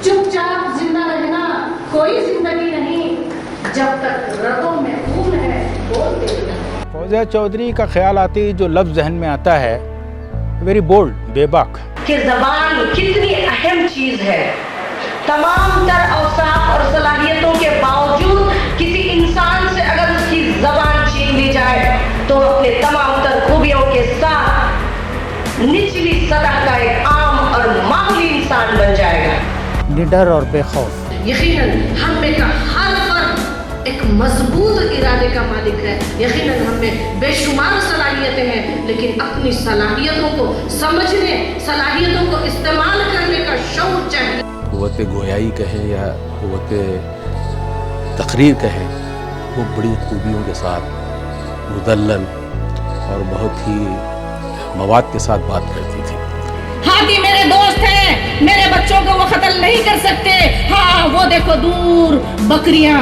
چپ چاپ زندہ رہنا کوئی زندگی نہیں، جب تک رگوں میں خون ہے بولتے رہنا۔ فوزیہ چودھری کا خیال آتے ہی جو لفظ ذہن میں آتا ہے ویری بولڈ، بے باک، کہ زبان کتنی اہم چیز ہے۔ تمام تر اوصاف اور صلاحیتوں کے باوجود کسی انسان سے اگر اس کی زبان چھین لی جائے تو اپنے تمام تر خوبیوں کے ساتھ نچلی سطح کا ایک عام اور معمولی انسان بن جائے گا، نڈر اور بے خوف۔ یقیناً ہم میں کا ہر فرد ایک مضبوط ارادے کا مالک ہے، یقیناً ہم میں بے شمار صلاحیتیں ہیں، لیکن اپنی صلاحیتوں کو سمجھنے، صلاحیتوں کو استعمال کرنے کا شعور چاہیے۔ قوت گویائی کہیں یا قوت تقریر کہیں، وہ بڑی خوبیوں کے ساتھ مدلل اور بہت ہی مواد کے ساتھ بات کرتی تھی۔ ہاتھی میرے دوست ہیں، میرے بچوں کو وہ قتل نہیں کر سکتے، ہاں وہ دیکھو دور بکریاں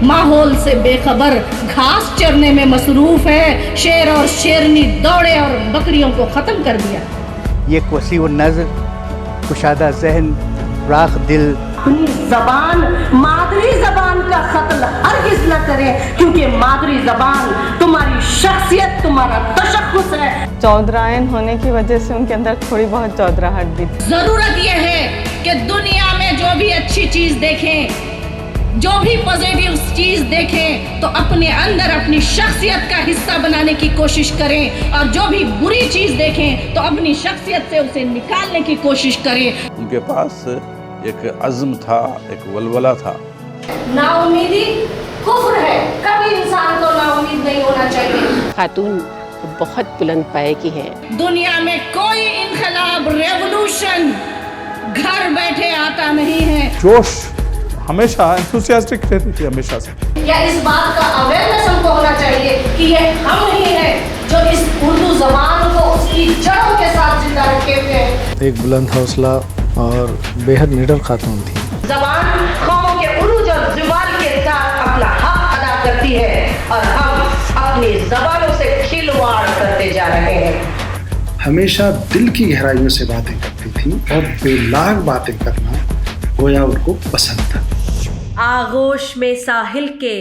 ماحول سے بے خبر گھاس چرنے میں مصروف ہے، شیر اور شیرنی دوڑے اور بکریوں کو ختم کر دیا۔ یہ وسیع النظر، کشادہ ذہن، راغ دل۔ اپنی زبان، مادری زبان کا قتل ہرگز نہ کریں، کیونکہ مادری زبان تمہاری شخصیت، تمہارا تشخص ہے۔ چودرائن ہونے کی وجہ سے ان کے اندر تھوڑی بہت چودراہٹ بھی تھی۔ ضرورت یہ ہے کہ دنیا میں جو بھی اچھی چیز دیکھیں، جو بھی پازیٹیو چیز دیکھیں تو اپنے اندر اپنی شخصیت کا حصہ بنانے کی کوشش کریں، اور جو بھی بری چیز دیکھیں تو اپنی شخصیت سے اسے نکالنے کی کوشش کریں۔ ان کے پاس ایک عزم تھا، ایک ولولہ تھا۔ نا امیدی کفر ہے، کبھی انسان کو نا امید نہیں ہونا چاہیے۔ خاتون بہت بلند پائے کی ہیں۔ دنیا میں کوئی انقلاب، ریولوشن گھر بیٹھے آتا نہیں ہے۔ جوش ہمیشہ انتھوسیاسٹک رہتی تھی ہمیشہ سے۔ یا اس بات کا اویئرنیس ہم کو ہونا چاہیے کہ یہ ہم ہی ہیں جو اس اردو زبان کو اس کی جڑوں کے ساتھ زندہ رکھے ہوئے ہیں۔ ایک بلند حوصلہ اور بے حد نڈر خاتون تھی۔ زبان قوم کے عروج اور زوال کے ساتھ اپنا حق ادا کرتی ہے، اور ہم اپنی زبانوں سے کھلواڑ کرتے جا رہے ہیں۔ ہمیشہ دل کی گہرائیوں سے باتیں کرتی تھی اور بے لاگ باتیں کرنا گویا ان کو پسند تھا۔ آغوش میں ساحل کے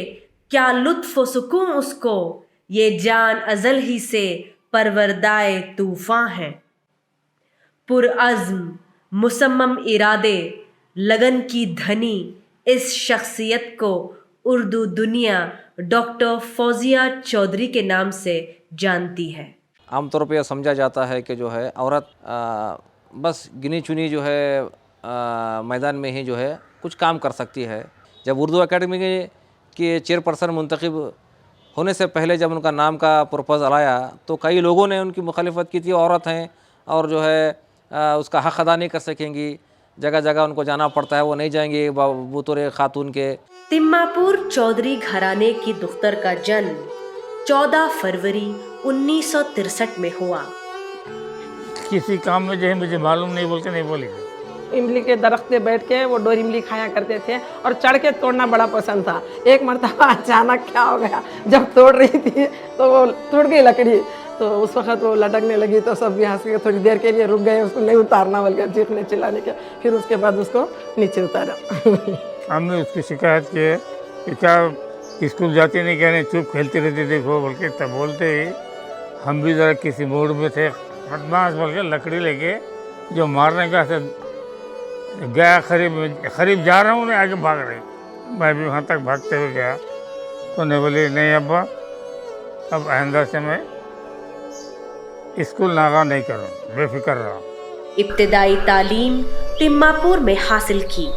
کیا لطف و سکون اس کو، یہ جان ازل ہی سے پروردائے طوفاں ہے۔ پرعزم، مصمم ارادے، لگن کی دھنی، اس شخصیت کو اردو دنیا ڈاکٹر فوزیہ چودھری کے نام سے جانتی ہے۔ عام طور پہ یہ سمجھا جاتا ہے کہ جو ہے عورت بس گنی چنی جو ہے میدان میں ہی جو ہے کچھ کام کر سکتی ہے۔ جب اردو اکیڈمی کے چیئرپرسن منتخب ہونے سے پہلے جب ان کا نام کا پروپوزل آیا تو کئی لوگوں نے ان کی مخالفت کی تھی، عورت ہیں اور جو ہے اس کا حق ادا نہیں کر سکیں گی، جگہ جگہ ان کو جانا پڑتا ہے، وہ نہیں جائیں گے بطور خاتون کے۔ تماپور چودھری گھرانے کی دختر کا جنم 14 فروری 1963 میں ہوا۔ کسی کام میں جو ہے مجھے معلوم نہیں بول کے نہیں بولی۔ املی کے درخت پہ بیٹھ کے وہ ڈور املی کھایا کرتے تھے اور چڑھ کے توڑنا بڑا پسند تھا۔ ایک مرتبہ اچانک کیا ہو گیا، جب توڑ رہی تھی تو وہ ٹوٹ گئی لکڑی، تو اس وقت وہ لٹکنے لگی تو سب بھی ہنس کے تھوڑی دیر کے لیے رک گئے، اس کو نہیں اتارنا بلکہ چیخنے چلانے کے، پھر اس کے بعد اس کو نیچے اتارا۔ ہم نے اس کی شکایت کی کہ کیا اسکول جاتی نہیں، کہنے چپ کھیلتی رہتی دیکھو بول کے، تب بولتے ہی ہم بھی ذرا کسی موڈ میں تھے، بدماش بول کے لکڑی لے کے جو مارنے کا سے گیا، قریب جا رہا ہوں، انہیں آگے بھاگ رہی، میں بھی وہاں تک بھاگتے ہوئے گیا تو انہیں بولی نہیں ابا اب آئندہ سے میں اسکول ناغہ نہیں کروں، بے فکر رہا۔ ابتدائی تعلیم تماپور میں حاصل کی۔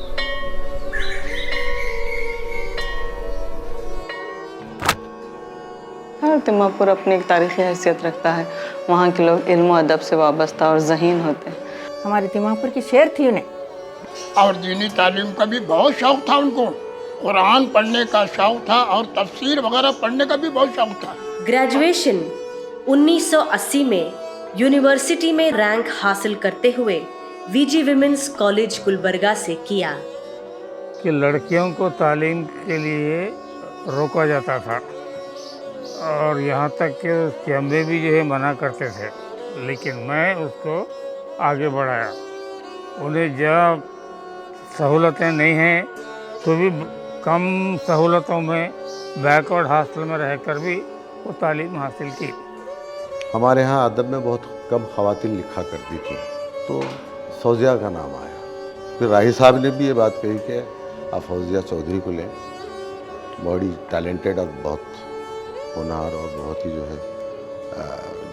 ہر تماپور اپنی ایک تاریخی حیثیت رکھتا ہے، وہاں کے لوگ علم و ادب سے وابستہ اور ذہین ہوتے ہیں۔ ہماری تماپور کی شعر تھی انہیں، اور دینی تعلیم کا بھی بہت شوق تھا ان کو، قرآن پڑھنے کا شوق تھا اور تفسیر وغیرہ پڑھنے کا بھی بہت شوق تھا۔ گریجویشن 1980 میں یونیورسٹی میں رینک حاصل کرتے ہوئے وی جی ویمنز کالج گلبرگہ سے کیا۔ کہ لڑکیوں کو تعلیم کے لیے روکا جاتا تھا اور یہاں تک کہ اس کے امبے بھی جو ہے منع کرتے تھے، لیکن میں اس کو آگے بڑھایا۔ انہیں جب सहूलतें नहीं हैं तो भी कम सहूलतों में बैकवर्ड हॉस्टल में रहकर भी वो तालीम हासिल की। हमारे यहाँ अदब में बहुत कम ख़वातीन लिखा करती थी, तो फौजिया का नाम आया। फिर राही साहब ने भी ये बात कही कि आप फौजिया चौधरी को लें, बड़ी टैलेंटेड और बहुत होनहार और बहुत ही जो है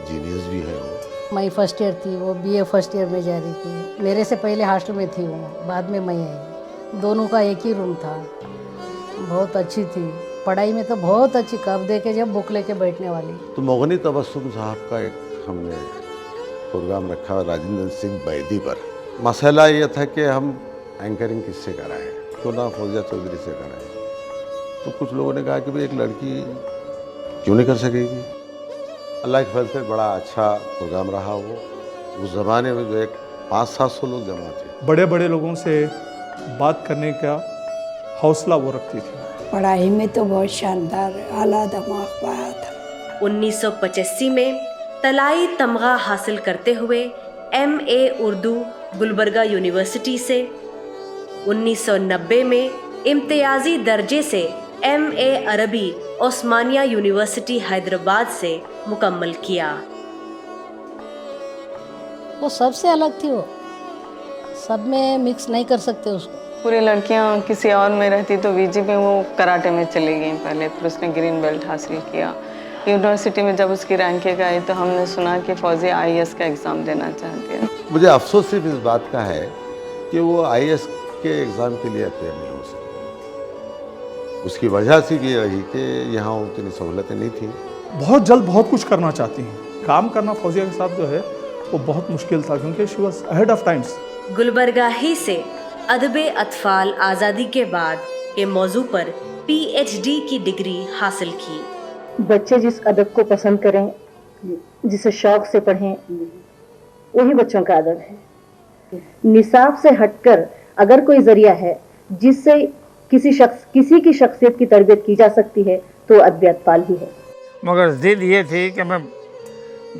जीनियस भी है वो। मैं फर्स्ट ईयर थी, वो बीए फर्स्ट ईयर में जा रही थी। मेरे से पहले हॉस्टल में थी वो, बाद में मैं आई। दोनों का एक ही रूम था। बहुत अच्छी थी पढ़ाई में, तो बहुत अच्छी, कब देखे जब बुक लेके बैठने वाली। तो मोगनी तबस्सुम साहब का एक हमने प्रोग्राम रखा राजेंद्र सिंह बैदी पर। मसला ये था कि हम एंकरिंग किससे कराएं, क्यों ना फौजिया चौधरी से कराएं। तो कुछ लोगों ने कहा कि भाई एक लड़की क्यों नहीं कर सकेगी। अल्लाह के फजल से बड़ा अच्छा प्रोग्राम रहा वो। उस ज़माने में जो एक 500-700 लोग जमा थे। बड़े बड़े लोगों से बात करने का हौसला वो रखती थी। पढ़ाई में तो बहुत शानदार आला दिमाग पाया था। 1985 में तलाई तमगा हासिल करते हुए MA उर्दू गुलबर्गा यूनिवर्सिटी से, 1990 में इम्तियाजी दर्जे से MA अरबी ओस्मानिया यूनिवर्सिटी हैदराबाद से मुकम्मल किया। वो सबसे अलग थी, वो सब में मिक्स नहीं कर सकते उसको। पूरी लड़कियां किसी और में रहती तो वीजी में वो कराटे में चली गई पहले, फिर उसने ग्रीन बेल्ट हासिल किया। यूनिवर्सिटी में जब उसकी रैंकिंग आई तो हमने सुना कि फौजिया IAS का एग्ज़ाम देना चाहती है। मुझे अफसोस सिर्फ इस बात का है कि वो IAS के एग्ज़ाम के लिए अपेयर नहीं हो सकी। उसकी वजह से ये रही कि यहाँ उतनी सहूलतें नहीं थी। बहुत जल्द बहुत कुछ करना चाहती हैं। काम करना फौजिया के साथ जो है वो बहुत मुश्किल था, क्योंकि she was ahead of times. Gulbarga ही से अदबे अतफाल आज़ादी के बाद के मौजू पर PhD की डिग्री हासिल की। बच्चे जिस अदब को पसंद करें, जिसे शौक से पढ़ें, वही बच्चों का अदब है। निसाब से हटकर अगर कोई जरिया है जिससे किसी की शख्सियत की तरबियत की जा सकती है तो अदब अतफाल ही है। मगर जिद ये थी कि मैं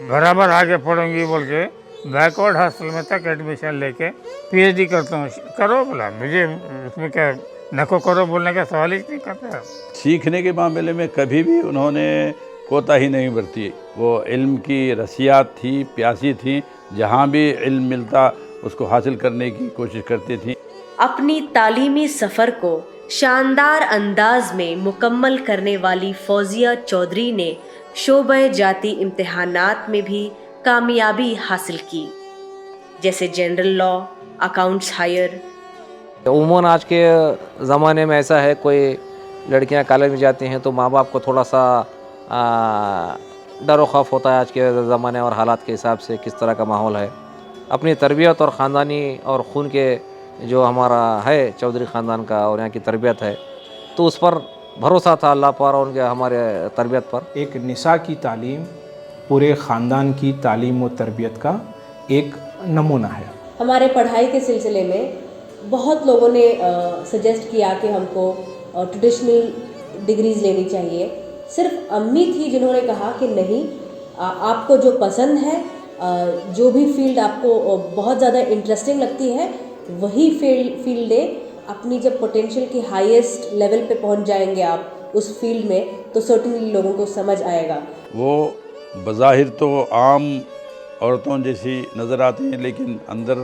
बराबर आगे पढ़ूंगी बोल के बैकवर्ड हॉस्टल में तक एडमिशन लेके PhD करता हूँ। करो बोला, मुझे उसमें क्या नको करो बोलने का सवाल ही नहीं करता। सीखने के मामले में कभी भी उन्होंने कोताही नहीं बरती। वो इल्म की रसियात थी, प्यासी थी, जहाँ भी इल्म मिलता उसको हासिल करने की कोशिश करती थी। अपनी तालीमी सफ़र को शानदार अंदाज में मुकम्मल करने वाली फौजिया चौधरी ने शोबे जाती इम्तिहानात में भी कामयाबी हासिल की, जैसे जनरल लॉ, अकाउंट्स हायर। उमूमन आज के ज़माने में ऐसा है, कोई लड़कियां कॉलेज में जाती हैं तो माँ बाप को थोड़ा सा डर व खौफ होता है आज के ज़माने और हालात के हिसाब से किस तरह का माहौल है। अपनी तरबियत और ख़ानदानी और खून के जो हमारा है चौधरी ख़ानदान का और यहाँ की तरबियत है, तो उस पर भरोसा था अल्लाह पर और उनके हमारे तरबियत पर। एक निसा की तालीम पूरे ख़ानदान की तालीम व तरबियत का एक नमूना है। हमारे पढ़ाई के सिलसिले में बहुत लोगों ने सजेस्ट किया कि हमको ट्रेडिशनल डिग्रीज़ लेनी चाहिए। सिर्फ अम्मी थी जिन्होंने कहा कि नहीं, आपको जो पसंद है, जो भी फील्ड आपको बहुत ज़्यादा इंटरेस्टिंग लगती है वही फील्ड ले। अपनी जब पोटेंशियल की हाईएस्ट लेवल पे पहुंच जाएंगे आप उस फील्ड में, तो सर्टेनली लोगों को समझ आएगा। वो बज़ाहिर तो आम औरतों जैसी नज़र आती हैं, लेकिन अंदर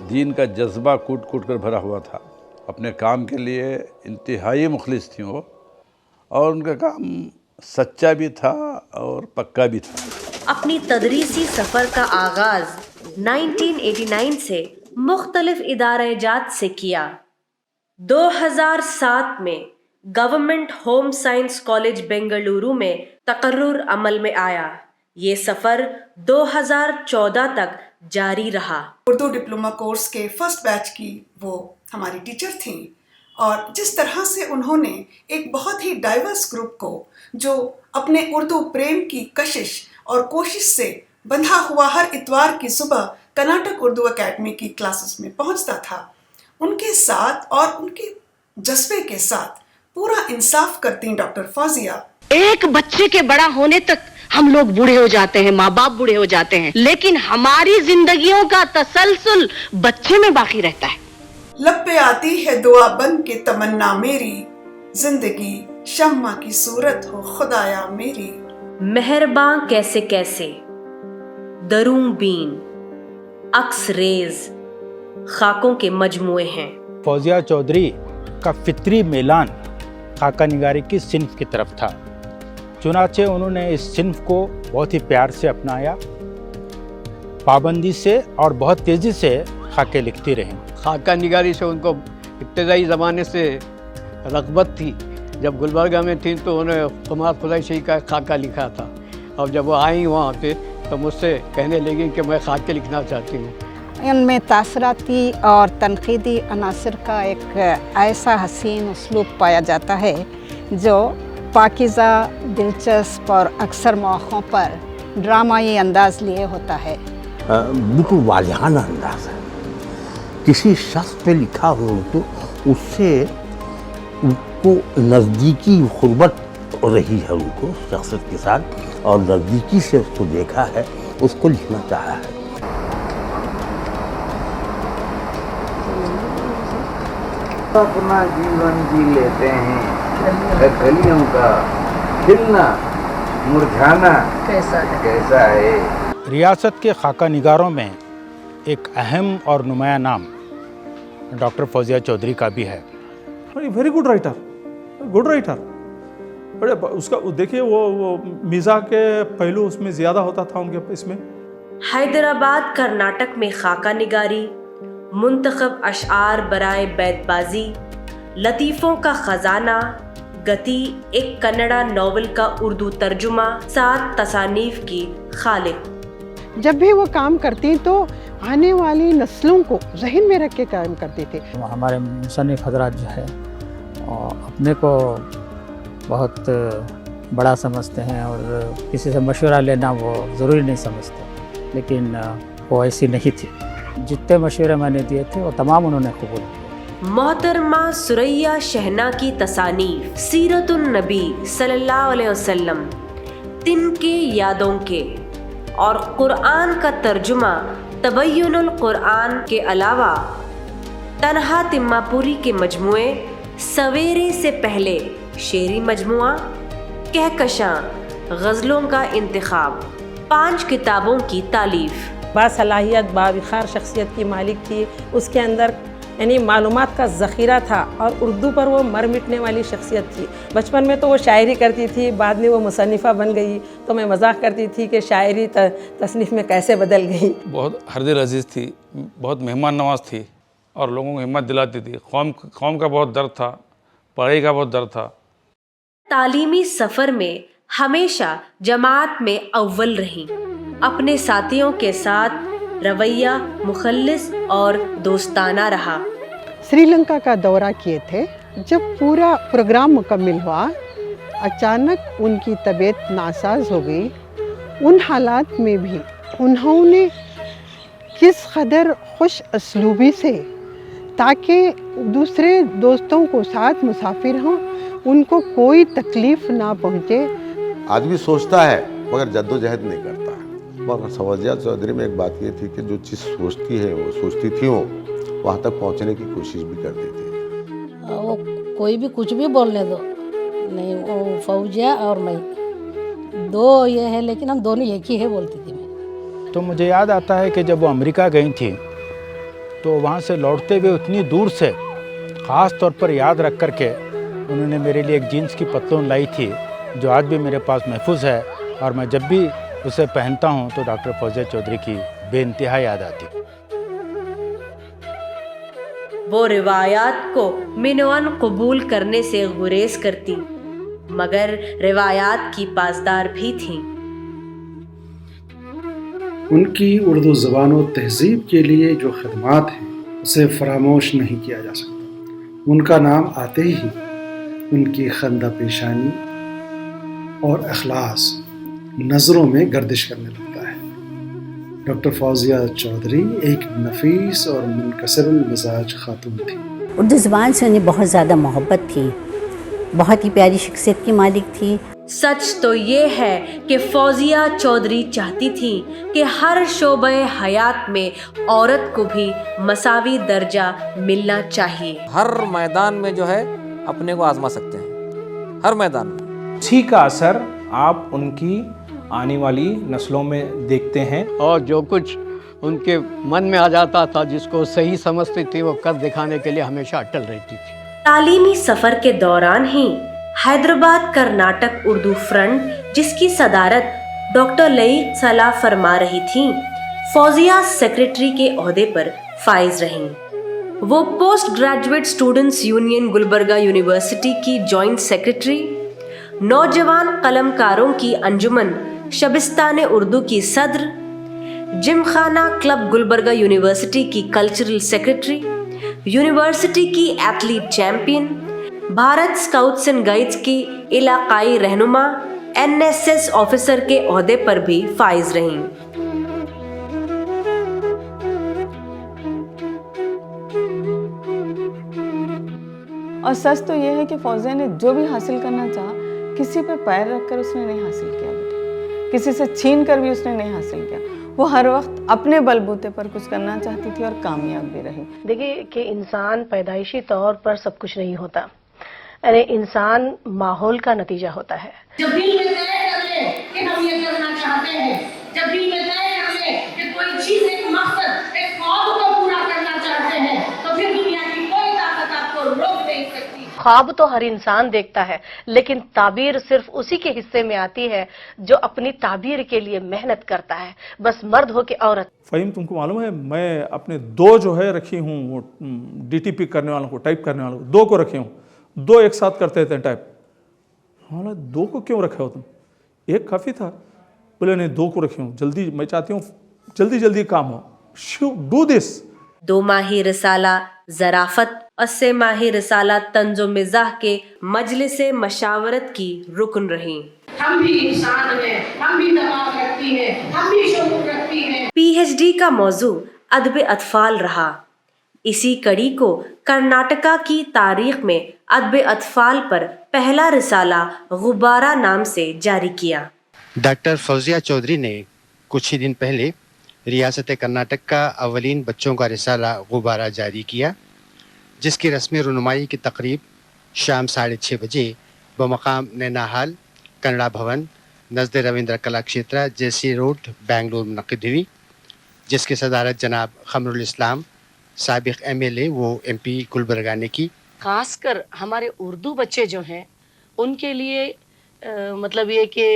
दीन का जज्बा कूट कूट कर भरा हुआ था। अपने काम के लिए इंतहाई मुखलिस थी वो, और उनका काम सच्चा भी था और पक्का भी था। अपनी तदरीसी सफ़र का आगाज़ 1989 से मुख्तलिफ इदारे-जात से किया। 2007 में government home science college Bengaluru में तकर्रुर अमल में आया। ये सफ़र 2014 तक जारी रहा। उर्दू डिप्लोमा कोर्स के फर्स्ट बैच की वो हमारी टीचर थीं, और जिस तरह से उन्होंने एक बहुत ही डाइवर्स ग्रुप को, जो अपने उर्दू प्रेम की कशिश और कोशिश से बंधा हुआ हर इतवार की सुबह कर्नाटक उर्दू एकेडमी की क्लासेस में पहुंचता था, उनके साथ और उनके जज्बे के साथ पूरा इंसाफ करती डॉक्टर फौजिया। एक बच्चे के बड़ा होने तक हम लोग बूढ़े हो जाते हैं, माँ बाप बूढ़े हो जाते हैं, लेकिन हमारी जिंदगियों का तसलसल बच्चे में बाकी रहता है। लब पे आती है दुआ बन के तमन्ना मेरी, जिंदगी शम्मा की सूरत हो खुदाया मेरी। मेहरबां कैसे कैसे, दरूं बीन, अक्स रेज खाकों के मजमुए हैं। फौजिया चौधरी का फितरी मेलान खाका निगारी की सिन्फ की तरफ था। चुनाचे उन्होंने इस सिन्फ को बहुत ही प्यार से अपनाया, पाबंदी से और बहुत तेज़ी से खाके लिखती रहीं। खाका निगारी से उनको इब्तदाई ज़माने से रग़बत थी। जब गुलबर्गा में थी तो उन्होंने कमाल कुरैशी का खाका लिखा था, और जब वो आई वहाँ पे तो मुझसे कहने लगी कि मैं खाके लिखना चाहती हूँ। इनमें तासराती और तनक़ीदी अनासर का एक ऐसा हसीन उसलूब पाया जाता है जो पाकीज़ा, दिलचस्प और अक्सर मौक़ों पर ड्रामाई अंदाज़ लिए होता है। बिल्कुल वाज़हाना अंदाज़ है, किसी शख्स पे लिखा हो तो उससे उनको नज़दीकी ग़ुरबत रही है, उनको शख्सियत के साथ, और नज़दीकी से उसको देखा है, उसको लिखना चाहा है। अपना जीवन जी लेते हैं, कलियों का खिलना मुरझाना कैसा है। रियासत के खाका निगारों में एक अहम और नुमाया नाम डॉक्टर फौजिया चौधरी का भी है। Very good writer, good writer. बड़े उसका देखिए वो मिज़ाह के पहलू उसमें ज़्यादा होता था उनके इसमें। हैदराबाद कर्नाटक में खाका निगारी, मुंतखब अशआर बराए बैतबाजी, लतीफ़ों का ख़जाना, गति, एक कन्नड़ा नावल का उर्दू तर्जुमा, 7 तसानीफ की खालिक। जब भी वो काम करती तो आने वाली नस्लों को ज़हन में रख के काम करते थे। हमारे मुसन्निफ़ हज़रात जो है अपने को बहुत बड़ा समझते हैं और किसी से मशवरा लेना वो ज़रूरी नहीं समझते, लेकिन वो ऐसी नहीं थी। जितने मशवरे मैंने दिए थे वो तमाम उन्होंने कबूल किए। मोहतरमा सुरैया शहना की तसानीफ, सीरतुन नबी सल्लल्लाहु अलैहि वसल्लम, तिनके यादों के और कुरान का तर्जुमा तबय्युनुल कुरान के अलावा तन्हा तिम्मापुरी के मजमुए, सवेरे से पहले शेरी मजमुआ, कहकशां, गज़लों का इंतखाब, 5 किताबों की तालीफ। बासलाहियत बाविखार शख्सियत की मालिक थी, उसके अंदर यानी मालूमात का ज़ख़ीरा था और उर्दू पर वो मर मिटने वाली शख्सियत थी। बचपन में तो वो शायरी करती थी, बाद में वो मुसन्निफ़ा बन गई, तो मैं मजाक करती थी कि शायरी तसनीफ़ में कैसे बदल गई। बहुत हरदिल अजीज़ थी, बहुत मेहमान नवाज थी और लोगों को हिम्मत दिलाती थी। कौम का बहुत दर्द था, पढ़ाई का बहुत दर्द था। तालीमी सफ़र में हमेशा जमात में अव्वल रहीं। अपने साथियों के साथ रवैया मुखल्लिस और दोस्ताना रहा। श्रीलंका का दौरा किए थे। जब पूरा प्रोग्राम मुकम्मिल हुआ, अचानक उनकी तबीयत नासाज हो गई। उन हालात में भी उन्होंने किस कदर खुश असलूबी से, ताकि दूसरे दोस्तों को साथ मुसाफिर हों, उनको कोई तकलीफ़ ना पहुँचे। आदमी सोचता है मगर जद्दोजहद नहीं करता। मगर फौजिया चौधरी में एक बात ये थी कि जो चीज़ सोचती थी वो वहाँ तक पहुँचने की कोशिश भी करती थी। वो कोई भी कुछ भी बोलने दो, नहीं वो फौजिया और मैं दो ये है, लेकिन हम दोनों एक ही है बोलती थी मैं। तो मुझे याद आता है कि जब वो अमेरिका गई थी तो वहाँ से लौटते हुए उतनी दूर से ख़ास तौर पर याद रख कर के उन्होंने मेरे लिए एक जीन्स की पतलून लाई थी, जो आज भी मेरे पास महफूज है, और मैं जब भी उसे पहनता हूँ तो डॉक्टर फौजिया चौधरी की बेइंतहा याद आती। वो रिवायात को मिनवन कबूल करने से गुरेज करती, मगर रिवायात की पासदार भी थीं। उनकी उर्दू ज़बान और तहज़ीब के लिए जो खदमात हैं उसे फरामोश नहीं किया जा सकता। उनका नाम आते ही उनकी खंदा पेशानी और अखलास नज़रों में गर्दिश करने लगता है। डॉक्टर फौजिया चौधरी एक नफीस और मुनकसरुल मिजाज खातून थी। उर्दू ज़बान से उन्हें बहुत ज़्यादा मोहब्बत थी, बहुत ही प्यारी शख्सियत की मालिक थी। सच तो ये है कि फौजिया चौधरी चाहती थी कि हर शोबे हयात में औरत को भी मसावी दर्जा मिलना चाहिए। हर मैदान में जो है अपने को आजमा सकते हैं, हर मैदान में। इसी का असर आप उनकी आने वाली नस्लों में देखते हैं। और जो कुछ उनके मन में आ जाता था, जिसको सही समझती थी, वो कर दिखाने के लिए हमेशा अटल रहती थी। तालीमी सफर के दौरान ही हैदराबाद कर्नाटक उर्दू फ्रंट, जिसकी सदारत डॉक्टर लईक सलाह फरमा रही थी, फौजिया सेक्रेटरी के ओहदे पर फाइज रहीं। वो post graduate students union Gulbarga university की जॉइंट सेक्रेटरी, नौजवान कलमकारों की अंजुमन शबिस्तान उर्दू की सदर, जिमखाना क्लब गुलबर्गा यूनिवर्सिटी की कल्चरल सेक्रेटरी, यूनिवर्सिटी की athlete champion, Bharat scouts and guides की इलाकाई रहनुमा, एनएसएस ऑफिसर के ओहदे पर भी फाइज रहीं। और सच तो ये है कि फौजिया ने जो भी हासिल करना चाहा, किसी पे पैर रखकर उसने नहीं हासिल किया बेटे, किसी से छीन कर भी उसने नहीं हासिल किया। वो हर वक्त अपने बलबूते पर कुछ करना चाहती थी और कामयाब भी रही। देखिए कि इंसान पैदाइशी तौर पर सब कुछ नहीं होता, अरे इंसान माहौल का नतीजा होता है। जब दिल में तय कर ले कि हम ये करना चाहते हैं, जब दिल में तय कर ले कि कोई चीज, एक मकसद, एक ख्वाब को पूरा करना चाहते हैं, तो फिर दुनिया की कोई ताकत आपको रोक नहीं सकती। ख्वाब तो हर इंसान देखता है, लेकिन ताबीर सिर्फ उसी के हिस्से में आती है जो अपनी ताबीर के लिए मेहनत करता है, बस मर्द हो कि औरत। फ़हीम, तुमको मालूम है मैं अपने 2 जो है रखी हूँ, वो DTP करने वालों को, टाइप करने वालों को 2 को रखे हूँ। 2 एक साथ करते थे टाइप। हाँ, 2 को क्यों रखे हो तुम? 1 काफ़ी था। बोले नहीं, 2 को रखे हूँ, जल्दी, मैं चाहती हूँ जल्दी जल्दी काम हो। Do this. 2 माही रिसाला ज़राफ़त और 3 माही रिसाला तंज़ो मिज़ाह के मजलिस मशावरत की रुकन रहीं। हम भी इंसान हैं, हम भी दिमाग रखती हैं, हम भी शऊर रखती हैं। PhD का मौजू अदब अतफाल रहा। इसी कड़ी को कर्नाटका की तारीख में अदब अतफाल पर पहला रिसाला गुब्बारा नाम से जारी किया। डॉक्टर फौजिया चौधरी ने कुछ ही दिन पहले रियासत कर्नाटक का अवलीन बच्चों का रिसाला गुब्बारा जारी किया, जिसकी रस्मी रुनुमाई की तकरीब शाम 6:30 बजे बमकाम नैनाहाल कन्नड़ा भवन नज़द रविंद्र कला क्षेत्र जेसी रोड बेंगलुरु मुनक़िद हुई, जिसकी सदारत जनाब खमरुल इस्लाम साबिक MLA वो MP गुलबर्गा ने की। खासकर हमारे उर्दू बच्चे जो हैं उनके लिए मतलब ये कि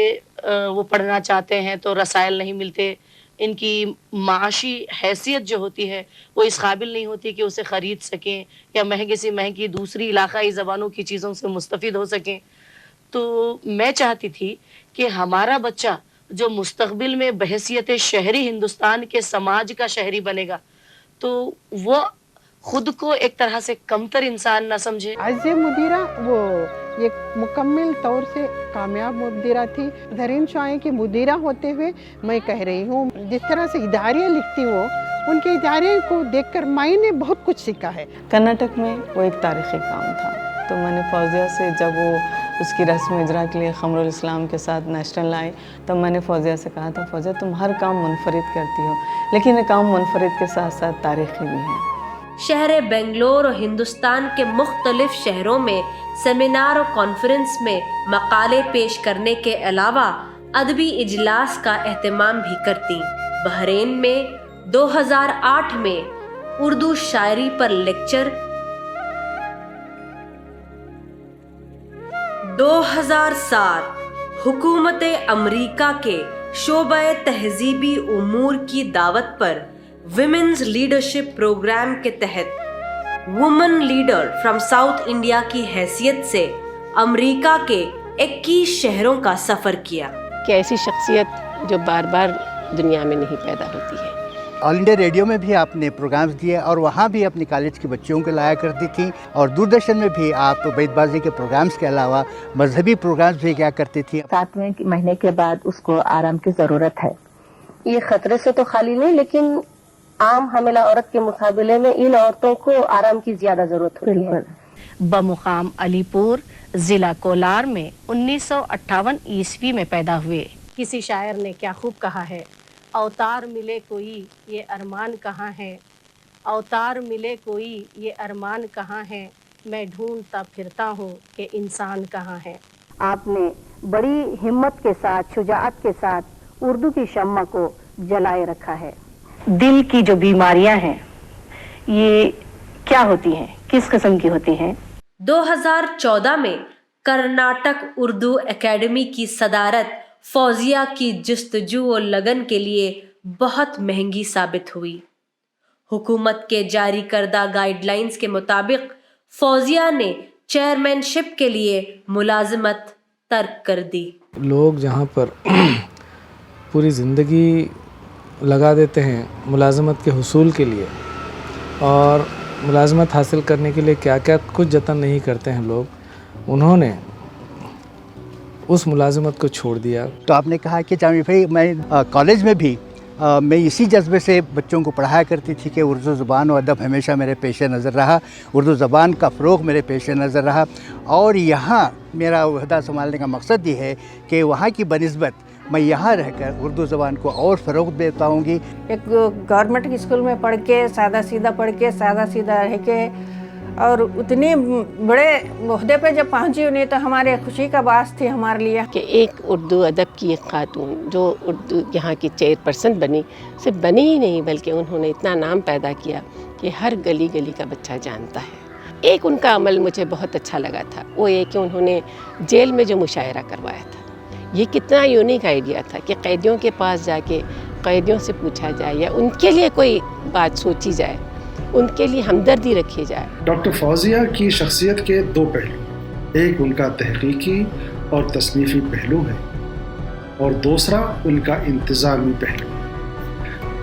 वो पढ़ना चाहते हैं तो रसायल नहीं मिलते, इनकी माशी हैसियत जो होती है वो इस काबिल नहीं होती कि उसे ख़रीद सकें या महंगे से महंगी दूसरी इलाकाई ज़बानों की चीज़ों से मुस्तफ़िद हो सकें। तो मैं चाहती थी कि हमारा बच्चा जो मुस्तक़बिल में बहैसियत शहरी हिंदुस्तान के समाज का शहरी बनेगा, तो वो खुद को एक तरह से कमतर इंसान न समझे। एज ए मुदीरा वो एक मुकम्मल तौर से कामयाब मुदीरा थी। धरीन शाह की मुदीरा होते हुए मैं कह रही हूँ, जिस तरह से इदारे लिखती हो, उनके इदारे को देखकर मैंने बहुत कुछ सीखा है। कर्नाटक में वो एक तारीख़ी काम था, तो मैंने फौजिया से जब वो उसकी रस्म इजरा के लिए खमरुल इस्लाम के साथ नेशनल आए, तब मैंने फौजिया से कहा था, फौजिया तुम हर काम मुनफरिद करती हो, लेकिन ये काम मुनफरिद के साथ साथ तारीख़ी भी है। शहर बेंगलोर और हिंदुस्तान के मुख्तलिफ शहरों में सेमिनार और कॉन्फ्रेंस में मकाले पेश करने के अलावा अदबी इजलास का एहतमाम भी करती। बहरीन में 2008 में उर्दू शायरी पर लेक्चर, 2007 हुकूमत अमरीका के शोबे तहजीबी उमूर की दावत पर विमेंस लीडरशिप प्रोग्राम के तहत woman leader from south India की हैसियत से अमेरिका के 21 शहरों का सफ़र किया। कि ऐसी शख्सियत जो बार बार दुनिया में नहीं पैदा होती है। ऑल इंडिया रेडियो में भी आपने प्रोग्राम्स दिए और वहाँ भी अपनी कॉलेज के बच्चों को लाया करती थी, और दूरदर्शन में भी आप बैतबाजी के प्रोग्राम्स के अलावा मजहबी प्रोग्राम्स भी क्या करती थी। 7वें महीने के बाद उसको आराम की ज़रूरत है। ये ख़तरे से तो खाली नहीं, लेकिन आम हमेला औरत के मुकाबले में इन औरतों को आराम की ज्यादा जरूरत होती है। बमुकाम अलीपुर ضلع کولار میں 1958 عیسوی میں پیدا ہوئے. کسی شاعر نے کیا خوب کہا ہے، اوتار ملے کوئی یہ ارمان کہاں ہے، اوتار ملے کوئی یہ ارمان کہاں ہے، میں ڈھونڈتا پھرتا ہوں کہ انسان کہاں ہے. آپ نے بڑی ہمت کے ساتھ، شجاعت کے ساتھ اردو کی شمع کو جلائے رکھا ہے. دل کی جو بیماریاں ہیں یہ کیا ہوتی ہیں، کس قسم کی ہوتی ہیں؟ 2014 میں کرناٹک اردو اکیڈمی کی صدارت فوزیہ کی جستجو و لگن کے لیے بہت مہنگی ثابت ہوئی. حکومت کے جاری کردہ گائیڈ لائنز کے مطابق فوزیہ نے چیئرمین شپ کے لیے ملازمت ترک کر دی. لوگ جہاں پر پوری زندگی لگا دیتے ہیں ملازمت کے حصول کے لیے اور ملازمت حاصل کرنے کے لیے کیا کیا کچھ جتن نہیں کرتے ہیں لوگ، انہوں نے اس ملازمت کو چھوڑ دیا. تو آپ نے کہا کہ جامعہ بھائی میں کالج میں بھی میں اسی جذبے سے بچوں کو پڑھایا کرتی تھی کہ اردو زبان و ادب ہمیشہ میرے پیش نظر رہا، اردو زبان کا فروغ میرے پیش نظر رہا، اور یہاں میرا عہدہ سنبھالنے کا مقصد یہ ہے کہ وہاں کی بنسبت میں یہاں رہ کر اردو زبان کو اور فروغ دے پاؤں گی. ایک گورنمنٹ اسکول میں پڑھ کے سادہ سیدھا رہ کے اور اتنے بڑے عہدے پہ جب پہنچی انہیں تو ہمارے خوشی کا باعث تھی ہمارے لیے کہ ایک اردو ادب کی ایک خاتون جو اردو یہاں کی چیئر پرسن بنی، صرف بنی ہی نہیں بلکہ انہوں نے اتنا نام پیدا کیا کہ ہر گلی گلی کا بچہ جانتا ہے. ایک ان کا عمل مجھے بہت اچھا لگا تھا، وہ یہ کہ انہوں نے جیل میں جو مشاعرہ کروایا تھا. یہ کتنا یونیک آئیڈیا تھا کہ قیدیوں کے پاس جا کے قیدیوں سے پوچھا جائے یا ان کے لیے کوئی بات سوچی جائے، ان کے لیے ہمدردی رکھی جائے. ڈاکٹر فوزیہ کی شخصیت کے دو پہلو، ایک ان کا تحقیقی اور تصنیفی پہلو ہے اور دوسرا ان کا انتظامی پہلو.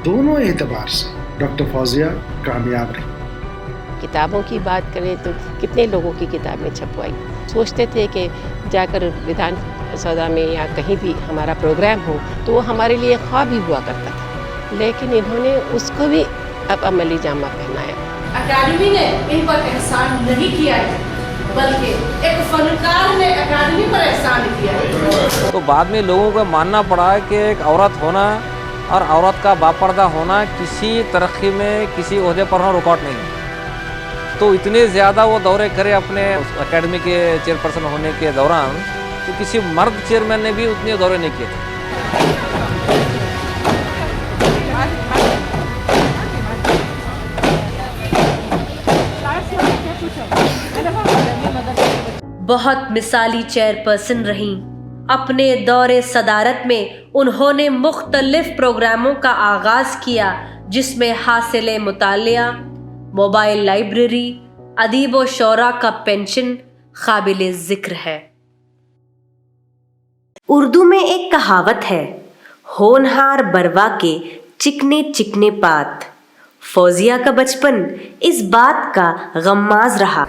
دونوں اعتبار سے ڈاکٹر فوزیہ کامیاب رہی. کتابوں کی بات کریں تو کتنے لوگوں کی کتابیں چھپوائی. سوچتے تھے کہ جا کر ودھان سودا میں یا کہیں بھی ہمارا پروگرام ہو تو وہ ہمارے لیے خواب ہی ہوا کرتا تھا، لیکن انہوں نے اس کو بھی اب عملی جامہ پہنایا. اکیڈمی نے ان پر احسان نہیں کیا ہے بلکہ ایک فنکار نے اکیڈمی پر احسان کیا ہے. تو بعد میں لوگوں کو ماننا پڑا کہ ایک عورت ہونا اور عورت کا باپردہ ہونا کسی ترقی میں کسی عہدے پر ہونا رکاوٹ نہیں ہے. تو اتنے زیادہ وہ دورے کرے اپنے اکیڈمی کے چیئر پرسن ہونے کے دوران کہ کسی مرد چیئرمین نے بھی اتنے دورے نہیں کیے تھے. بہت مثالی چیئر پرسن رہیں. اپنے دور صدارت میں انہوں نے مختلف پروگراموں کا آغاز کیا جس میں حاصل مطالعہ، موبائل لائبریری، ادیب و شعراء کا پینشن قابل ذکر ہے. اردو میں ایک کہاوت ہے، ہونہار بروا کے چکنے چکنے پات. فوزیہ کا بچپن اس بات کا غماز رہا.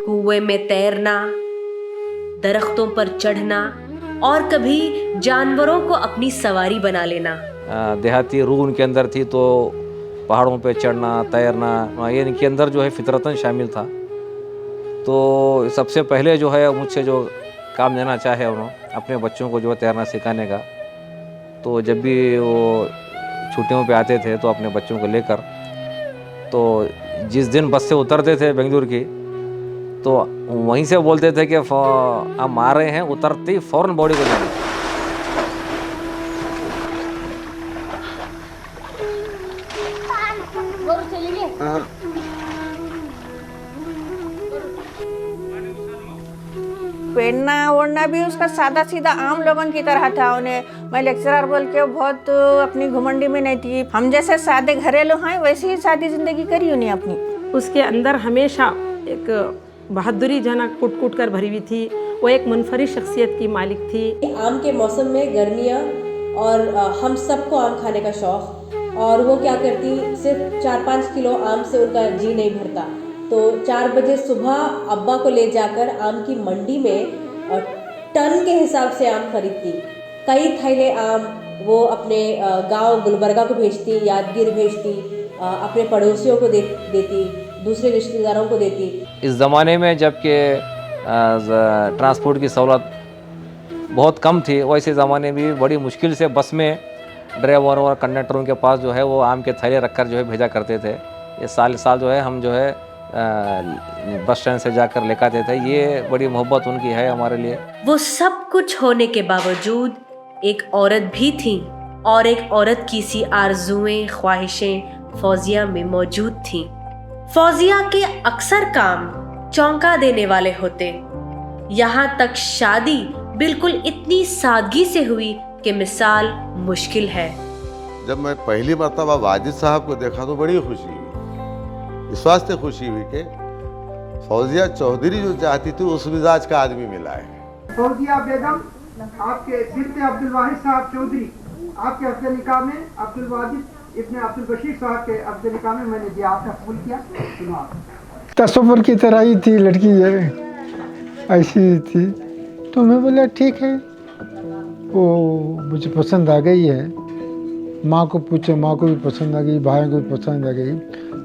کنویں میں تیرنا، درختوں پر چڑھنا اور کبھی جانوروں کو اپنی سواری بنا لینا. دیہاتی روح ان کے اندر تھی تو پہاڑوں پہ چڑھنا، تیرنا یہ ان کے اندر جو ہے فطرتاً شامل تھا. تو سب سے پہلے جو ہے مجھ سے جو کام لینا چاہے انہوں اپنے بچوں کو جو ہے تیرنا سکھانے کا. تو جب بھی وہ چھٹیوں پہ آتے تھے تو اپنے بچوں کو لے کر، تو جس دن بس سے اترتے تھے بنگلور کی تو وہیں سے بولتے تھے کہ ہم آ رہے ہیں، اترتی فوراً باڈی کو جانا. پہننا اوڑھنا بھی اس کا سادہ سیدھا عام لوگوں کی طرح تھا. انہیں میں لیکچرر بول کے بہت اپنی گھمنڈی میں نہیں تھی. ہم جیسے سادے گھریلو ہیں ویسی ہی سادی زندگی کری انہیں اپنی. اس کے اندر ہمیشہ ایک بہادری جو ہے نا کٹ کٹ کر بھری ہوئی تھی. وہ ایک منفرد شخصیت کی مالک تھی. آم کے موسم میں گرمیاں اور ہم سب کو آم کھانے کا شوق، اور وہ کیا کرتی، صرف 4-5 کلو آم سے ان کا جی نہیں بھرتا. تو 4 بجے صبح ابا کو لے جا کر آم کی منڈی میں ٹن کے حساب سے آم خریدتی. कई थैले आम वो अपने गांव गुलबर्गा को भेजती, यादगीर भेजती, अपने पड़ोसियों को देती, दूसरे रिश्तेदारों को देती। इस ज़माने में जबकि ट्रांसपोर्ट की सहूलत बहुत कम थी, वैसे ज़माने में भी बड़ी मुश्किल से बस में ड्राइवरों और कंडक्टरों के पास जो है वो आम के थैले रखकर जो है भेजा करते थे। ये साल जो है हम जो है बस स्टैंड से जाकर लेकर आते थे। ये बड़ी मोहब्बत उनकी है हमारे लिए। वो सब कुछ होने के बावजूद एक औरत भी थी, और एक औरत की सी आरजुएं, ख्वाहिशें फौजिया में मौजूद थीं। फौजिया के अक्सर काम चौंका देने वाले होते, यहाँ तक शादी बिल्कुल इतनी सादगी से हुई कि मिसाल मुश्किल है। जब मैं पहली मरतबा वाजिद साहब को देखा तो बड़ी खुशी हुई। इस वास्ते खुशी हुई कि फौजिया चौधरी जो चाहती थी उस मिजाज का आदमी मिला है। फौजिया बेगम आपके बिन्ते अब्दुल वाहिद साहब चौधरी, आपके अफ्जल निकाह में अब्दुल वाजिद इब्ने अब्दुल बशीर साहब के अफ्जल निकाह में मैंने दिया, आपने कबूल किया। सुना तस्वुर की तरह ही थी लड़की, है ऐसी थी। तो मैं बोला ठीक है, वो मुझे पसंद आ गई है। माँ को पूछे, माँ को भी पसंद आ गई, भाई को भी पसंद आ गई।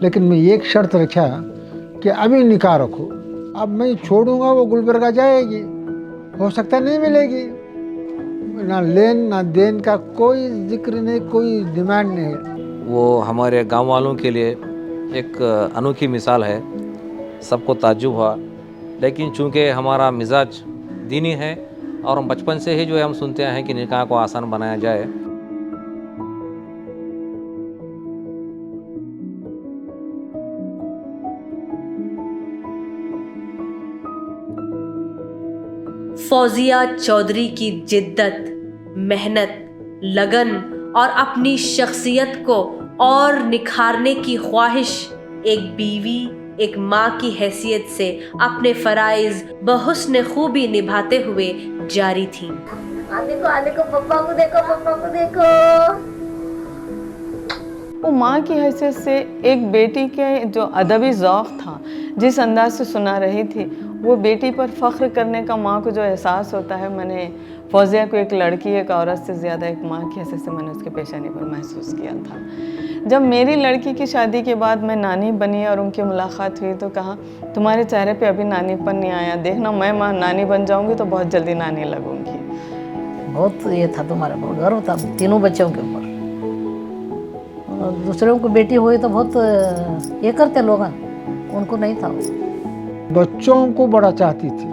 लेकिन मैं एक शर्त रखा कि अभी निकाह रखो, अब मैं छोड़ूंगा वो गुलबर्गा जाएगी, हो सकता नहीं मिलेगी। ना लेन ना देन का कोई जिक्र नहीं, कोई डिमांड नहीं है। वो हमारे गांव वालों के लिए एक अनोखी मिसाल है। सबको ताज्जुब हुआ, लेकिन चूंकि हमारा मिजाज दीनी है और हम बचपन से ही जो है हम सुनते हैं कि निकाह को आसान बनाया जाए। फौजिया चौधरी की जिद्दत, मेहनत, लगन और अपनी शख्सियत को और निखारने की ख्वाहिश एक बीवी, एक माँ की हैसियत से अपने फराइज बहुस्न खूबी निभाते हुए जारी थी। देखो पप्पा को देखो, पप्पा को देखो। वो माँ की हैसियत से एक बेटी के जो अदबी ज़ौक़ था, जिस अंदाज से सुना रही थी, वो बेटी पर फ़ख्र करने का माँ को जो एहसास होता है, मैंने फौजिया को एक लड़की, एक औरत से ज़्यादा एक माँ की हैसियत से मैंने उसके पेशानी पर महसूस किया था। जब मेरी लड़की की शादी के बाद मैं नानी बनी और उनकी मुलाकात हुई तो कहा, तुम्हारे चेहरे पे अभी नानीपन नहीं आया, देखना मैं माँ नानी बन जाऊँगी तो बहुत जल्दी नानी लगूँगी। बहुत ये था, तुम्हारा बहुत गर्व था तीनों बच्चों के ऊपर। दूसरों को बेटी हुई तो बहुत ये करते लोग, उनको नहीं था। बच्चों को बड़ा चाहती थी,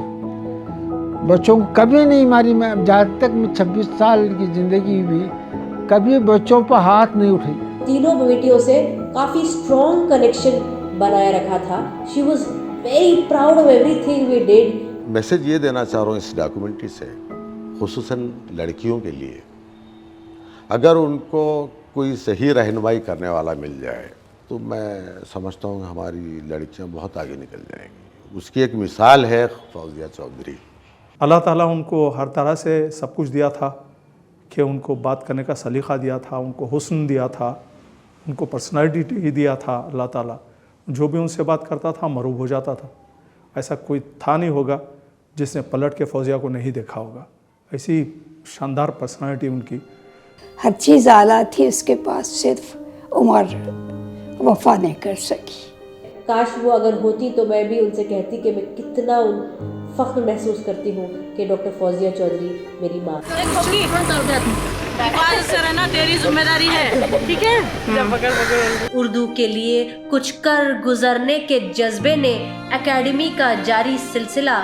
बच्चों को कभी नहीं मारी। मैं जहाँ तक मैं 26 साल की ज़िंदगी हुई, कभी बच्चों पर हाथ नहीं उठाई। तीनों बेटियों से काफ़ी स्ट्रॉन्ग कनेक्शन बनाए रखा था। She was very proud of everything we did. Message ये देना चाह रहा हूँ इस डॉक्यूमेंट्री से, खुसूसन लड़कियों के लिए, अगर उनको कोई सही रहनुमाई करने वाला मिल जाए तो मैं समझता हूँ हमारी लड़कियाँ बहुत आगे निकल जाएंगी। उसकी एक मिसाल है फौजिया चौधरी। अल्लाह ताला उनको हर तरह से सब कुछ दिया था कि उनको बात करने का सलीक़ा दिया था, उनको हुस्न दिया था, उनको पर्सनालिटी दिया था। अल्लाह ताला जो भी उनसे बात करता था मरूब हो जाता था। ऐसा कोई था नहीं होगा जिसने पलट के फौजिया को नहीं देखा होगा। ऐसी शानदार पर्सनालिटी उनकी। हर चीज़ आला थी उसके पास, सिर्फ उम्र वफा नहीं कर सकी। काश वो अगर होती तो मैं भी उनसे कहती कि मैं कितना फ़ख्र महसूस करती हूँ कि डॉक्टर फौजिया चौधरी मेरी माँ। तेरी जिम्मेदारी है, ठीक है। उर्दू के लिए कुछ कर गुजरने के जज्बे ने एकेडमी का जारी सिलसिला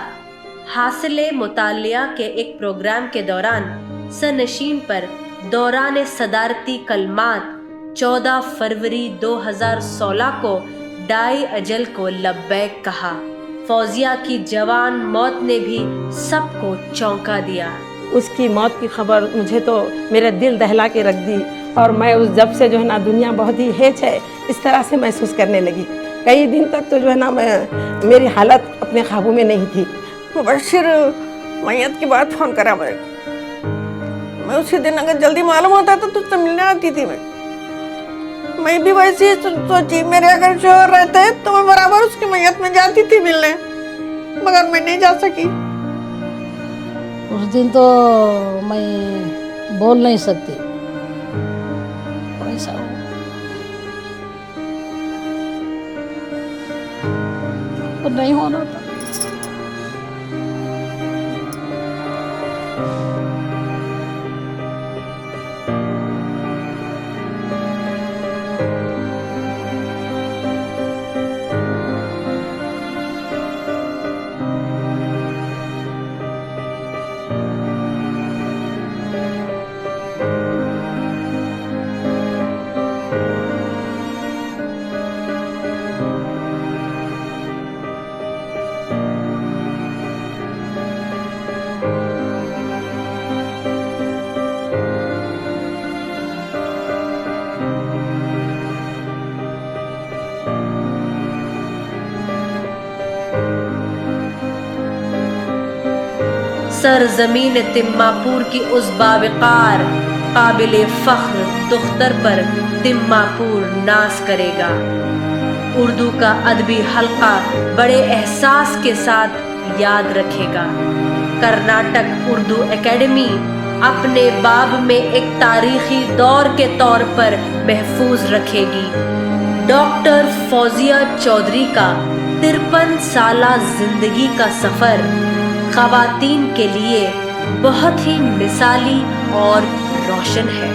हासिले मुतालिया के एक प्रोग्राम के दौरान सनशीन पर दौरान सदारती कलमात 14 फरवरी 2016 को डाई अजल को लब्बैक कहा। फौजिया की जवान मौत ने भी सबको चौंका दिया। उसकी मौत की खबर मुझे तो मेरा दिल दहला के रख दी, और मैं उस जब से जो है ना दुनिया बहुत ही हेच है इस तरह से महसूस करने लगी। कई दिन तक तो जो है ना मेरी हालत अपने काबू में नहीं थी। मुबशिर मैयत के बाद फ़ोन करा मैं उसी दिन अगर जल्दी मालूम होता तो तुझसे मिलने आती थी। मैं भी वैसे ही सोची, मेरे अगर शोहर रहते तो मैं बराबर उसकी मैयत में जाती थी मिलने, मगर मैं नहीं जा सकी। उस दिन तो मैं बोल नहीं सकती, वैसा हो। तो नहीं होना था। सरजमीन तिम्मापुर की उस बावकार काबिल फ़ख्र दुख्तर पर तिम्मापुर नाज करेगा। उर्दू का अदबी हल्का बड़े एहसास के साथ याद रखेगा। कर्नाटक उर्दू एकेडमी अपने बाब में एक तारीखी दौर के तौर पर महफूज रखेगी। डॉक्टर फौजिया चौधरी का 53 साला जिंदगी का सफ़र ख़वातीन के लिए बहुत ही मिसाली और रोशन है।